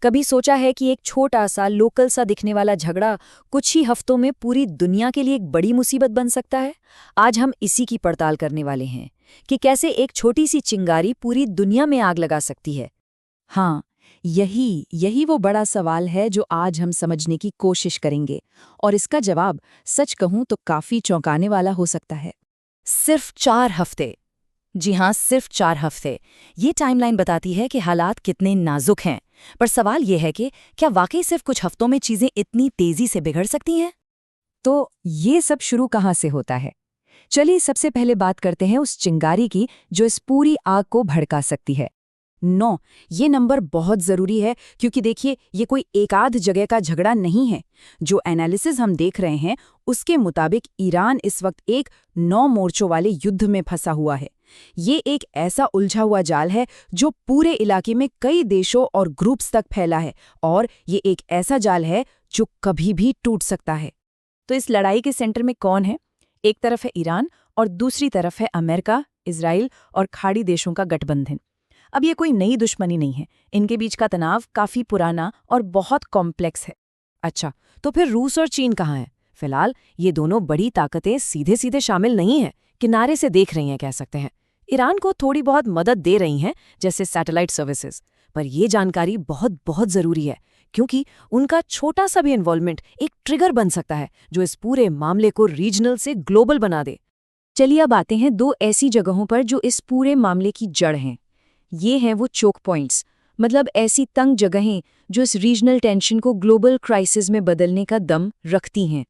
कभी सोचा है कि एक छोटा सा लोकल सा दिखने वाला झगड़ा कुछ ही हफ्तों में पूरी दुनिया के लिए एक बड़ी मुसीबत बन सकता है? आज हम इसी की पड़ताल करने वाले हैं कि कैसे एक छोटी सी चिंगारी पूरी दुनिया में आग लगा सकती है। हाँ, यही वो बड़ा सवाल है जो आज हम समझने की कोशिश करेंगे, और इसका जवाब सच कहूं तो काफी चौंकाने वाला हो सकता है। सिर्फ 4 हफ्ते। जी हाँ, सिर्फ 4 हफ्ते। ये टाइमलाइन बताती है कि हालात कितने नाजुक हैं। पर सवाल ये है कि क्या वाकई सिर्फ कुछ हफ्तों में चीजें इतनी तेजी से बिगड़ सकती हैं? तो ये सब शुरू कहाँ से होता है? चलिए सबसे पहले बात करते हैं उस चिंगारी की जो इस पूरी आग को भड़का सकती है। 9, ये नंबर बहुत जरूरी है, क्योंकि देखिए ये कोई एकाध जगह का झगड़ा नहीं है। जो एनालिसिस हम देख रहे हैं उसके मुताबिक ईरान इस वक्त एक 9 मोर्चों वाले युद्ध में फंसा हुआ है। ये एक ऐसा उलझा हुआ जाल है जो पूरे इलाके में कई देशों और ग्रुप्स तक फैला है, और ये एक ऐसा जाल है जो कभी भी टूट सकता है। तो इस लड़ाई के सेंटर में कौन है? एक तरफ है ईरान और दूसरी तरफ है अमेरिका, इजराइल और खाड़ी देशों का गठबंधन। अब ये कोई नई दुश्मनी नहीं है, इनके बीच का तनाव काफी पुराना और बहुत कॉम्प्लेक्स है। अच्छा, तो फिर रूस और चीन कहाँ हैं? फिलहाल ये दोनों बड़ी ताकतें सीधे सीधे शामिल नहीं हैं, किनारे से देख रही हैं कह सकते हैं। ईरान को थोड़ी बहुत मदद दे रही हैं, जैसे सैटेलाइट सर्विसेज। पर ये जानकारी बहुत बहुत ज़रूरी है, क्योंकि उनका छोटा सा भी इन्वॉल्वमेंट एक ट्रिगर बन सकता है जो इस पूरे मामले को रीजनल से ग्लोबल बना दे। चलिए अब आते हैं 2 ऐसी जगहों पर जो इस पूरे मामले की जड़ हैं। ये हैं वो चोक पॉइंट्स, मतलब ऐसी तंग जगहें जो इस रीजनल टेंशन को ग्लोबल क्राइसिस में बदलने का दम रखती हैं।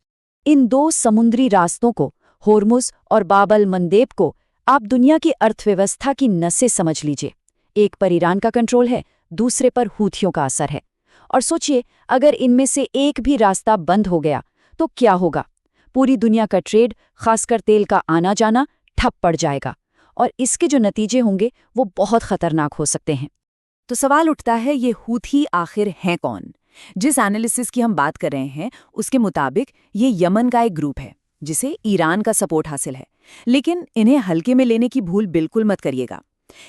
इन 2 समुद्री रास्तों को, होर्मुज और बाब अल मंदेब को, आप दुनिया की अर्थव्यवस्था की नसें समझ लीजिए। एक पर ईरान का कंट्रोल है, दूसरे पर हूथियों का असर है। और सोचिए, अगर इनमें से एक भी रास्ता बंद हो गया तो क्या होगा? पूरी दुनिया का ट्रेड, खासकर तेल का आना जाना, ठप पड़ जाएगा, और इसके जो नतीजे होंगे वो बहुत खतरनाक हो सकते हैं। तो सवाल उठता है, ये हूथी आखिर हैं कौन? जिस एनालिसिस की हम बात कर रहे हैं उसके मुताबिक ये यमन का एक ग्रुप है जिसे ईरान का सपोर्ट हासिल है। लेकिन इन्हें हल्के में लेने की भूल बिल्कुल मत करिएगा।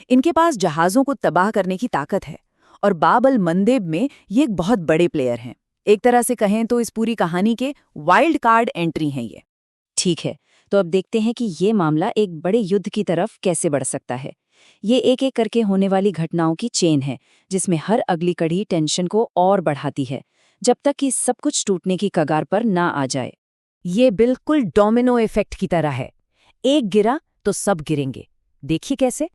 इनके पास जहाज़ों को तबाह करने की ताकत है, और बाब अल मंदेब में ये एक बहुत बड़े प्लेयर हैं। एक तरह से कहें तो इस पूरी कहानी के वाइल्ड कार्ड एंट्री हैं ये। ठीक है, तो अब देखते हैं कि ये मामला एक बड़े युद्ध की तरफ कैसे बढ़ सकता है। ये एक-एक करके होने वाली घटनाओं की चेन है, जिसमें हर अगली कड़ी टेंशन को और बढ़ाती है, जब तक कि सब कुछ टूटने की कगार पर ना आ जाए। ये बिल्कुल डोमिनो इफेक्ट की तरह है। एक गिरा तो सब गिरेंगे। देखिए कैसे।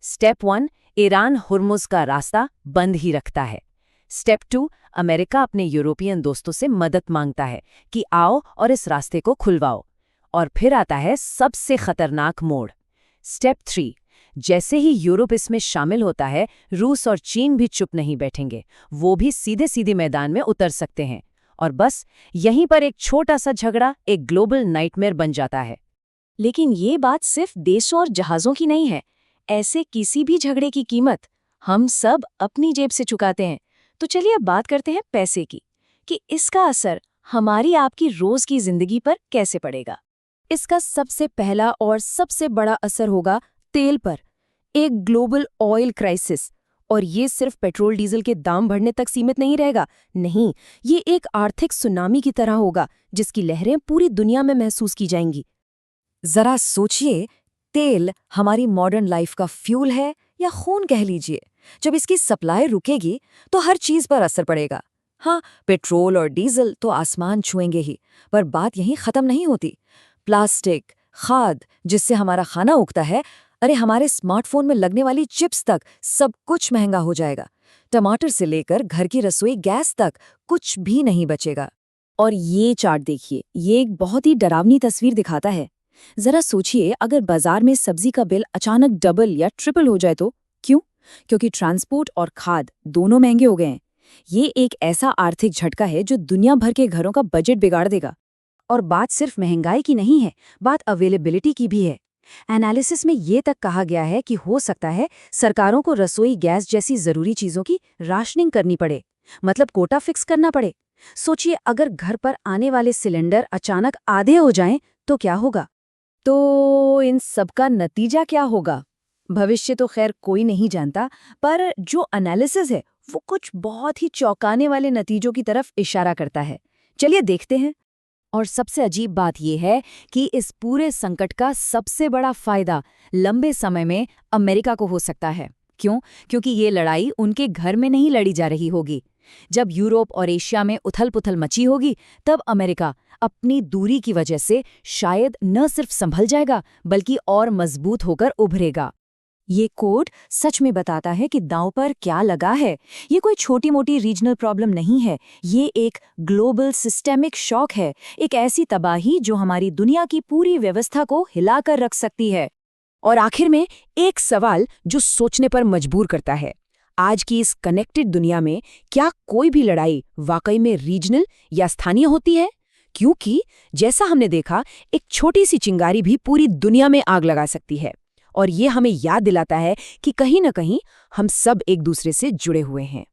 स्टेप 1, ईरान हुर्मुज का रास्ता बंद ही रखता है। स्टेप 2, अमेरिका अपने यूरोपियन दोस्तों से मदद मांगता है कि आओ और इस रास्ते को खुलवाओ। और फिर आता है सबसे खतरनाक मोड़। स्टेप 3, जैसे ही यूरोप इसमें शामिल होता है, रूस और चीन भी चुप नहीं बैठेंगे। वो भी सीधे सीधे मैदान में उतर सकते हैं, और बस यहीं पर एक छोटा सा झगड़ा एक ग्लोबल नाइटमेयर बन जाता है। लेकिन ये बात सिर्फ देशों और जहाज़ों की नहीं है। ऐसे किसी भी झगड़े की कीमत हम सब अपनी जेब से चुकाते हैं। तो चलिए अब बात करते हैं पैसे की, कि इसका असर हमारी आपकी रोज की जिंदगी पर कैसे पड़ेगा। इसका सबसे पहला और सबसे बड़ा असर होगा तेल पर। एक ग्लोबल ऑयल क्राइसिस। और ये सिर्फ पेट्रोल डीजल के दाम बढ़ने तक सीमित नहीं रहेगा। नहीं, ये एक आर्थिक सुनामी की तरह होगा जिसकी लहरें पूरी दुनिया में महसूस की जाएंगी। जरा सोचिए, तेल हमारी मॉडर्न लाइफ का फ्यूल है, या खून कह लीजिए। जब इसकी सप्लाई रुकेगी तो हर चीज पर असर पड़ेगा। हाँ, पेट्रोल और डीजल तो आसमान छुएंगे ही, पर बात यहीं खत्म नहीं होती। प्लास्टिक, खाद जिससे हमारा खाना उगता है, अरे हमारे स्मार्टफोन में लगने वाली चिप्स तक, सब कुछ महंगा हो जाएगा। टमाटर से लेकर घर की रसोई गैस तक कुछ भी नहीं बचेगा। और ये चार्ट देखिए, ये एक बहुत ही डरावनी तस्वीर दिखाता है। जरा सोचिए, अगर बाजार में सब्जी का बिल अचानक डबल या ट्रिपल हो जाए तो? क्यों? क्योंकि ट्रांसपोर्ट और खाद दोनों महंगे हो गए हैं। ये एक ऐसा आर्थिक झटका है जो दुनिया भर के घरों का बजट बिगाड़ देगा। और बात सिर्फ महंगाई की नहीं है, बात अवेलेबिलिटी की भी है। एनालिसिस में ये तक कहा गया है कि हो सकता है सरकारों को रसोई गैस जैसी जरूरी चीजों की राशनिंग करनी पड़े, मतलब कोटा फिक्स करना पड़े। सोचिए, अगर घर पर आने वाले सिलेंडर अचानक आधे हो जाएं तो क्या होगा? तो इन सब का नतीजा क्या होगा? भविष्य तो खैर कोई नहीं जानता, पर जो एनालिसिस है वो कुछ बहुत ही चौंकाने वाले नतीजों की तरफ इशारा करता है। चलिए देखते हैं। और सबसे अजीब बात यह है कि इस पूरे संकट का सबसे बड़ा फायदा लंबे समय में अमेरिका को हो सकता है। क्यों? क्योंकि ये लड़ाई उनके घर में नहीं लड़ी जा रही होगी। जब यूरोप और एशिया में उथल-पुथल मची होगी, तब अमेरिका अपनी दूरी की वजह से शायद न सिर्फ संभल जाएगा, बल्कि और मजबूत होकर उभरेगा। ये कोड सच में बताता है कि दांव पर क्या लगा है। ये कोई छोटी मोटी रीजनल प्रॉब्लम नहीं है, ये एक ग्लोबल सिस्टेमिक शॉक है, एक ऐसी तबाही जो हमारी दुनिया की पूरी व्यवस्था को हिलाकर रख सकती है। और आखिर में एक सवाल जो सोचने पर मजबूर करता है, आज की इस कनेक्टेड दुनिया में क्या कोई भी लड़ाई वाकई में रीजनल या स्थानीय होती है? क्योंकि जैसा हमने देखा, एक छोटी सी चिंगारी भी पूरी दुनिया में आग लगा सकती है। और ये हमें याद दिलाता है कि कहीं न कहीं हम सब एक दूसरे से जुड़े हुए हैं।